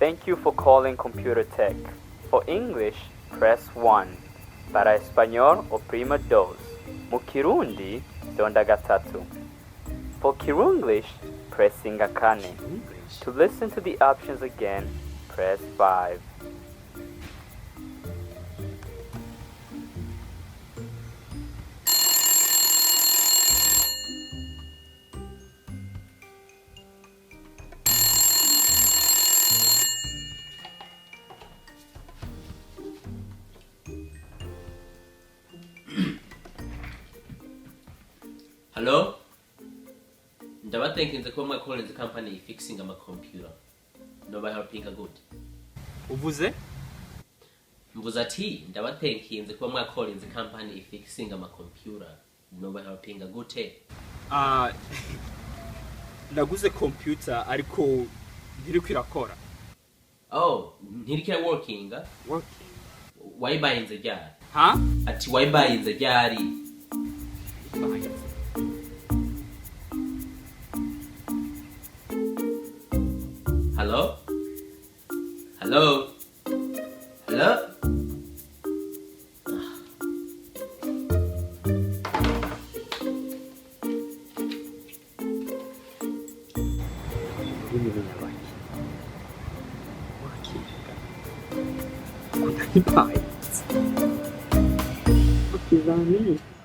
Thank you for calling Computer Tech. For English, press 1. Para Español, oprima 2. Mu Kirundi, donda gatatu. For Kiru-Nglish, press singa kane. To listen to the options again, press 5. Hello? Ndabatenkinze kuba mwakorenze company fixing ama computer. Noba helping a good. Uvuze? Mvuze ati ndabatenkinze kuba mwakorenze company fixing ama computer. Noba helping a good. Naguze computer ariko ntiriko irakora. Oh, ntirikira working? Working. Wayibayinze ryari? Ha? Ati wayibayinze ryari? Hello? Hello? Hello? Working. What is that?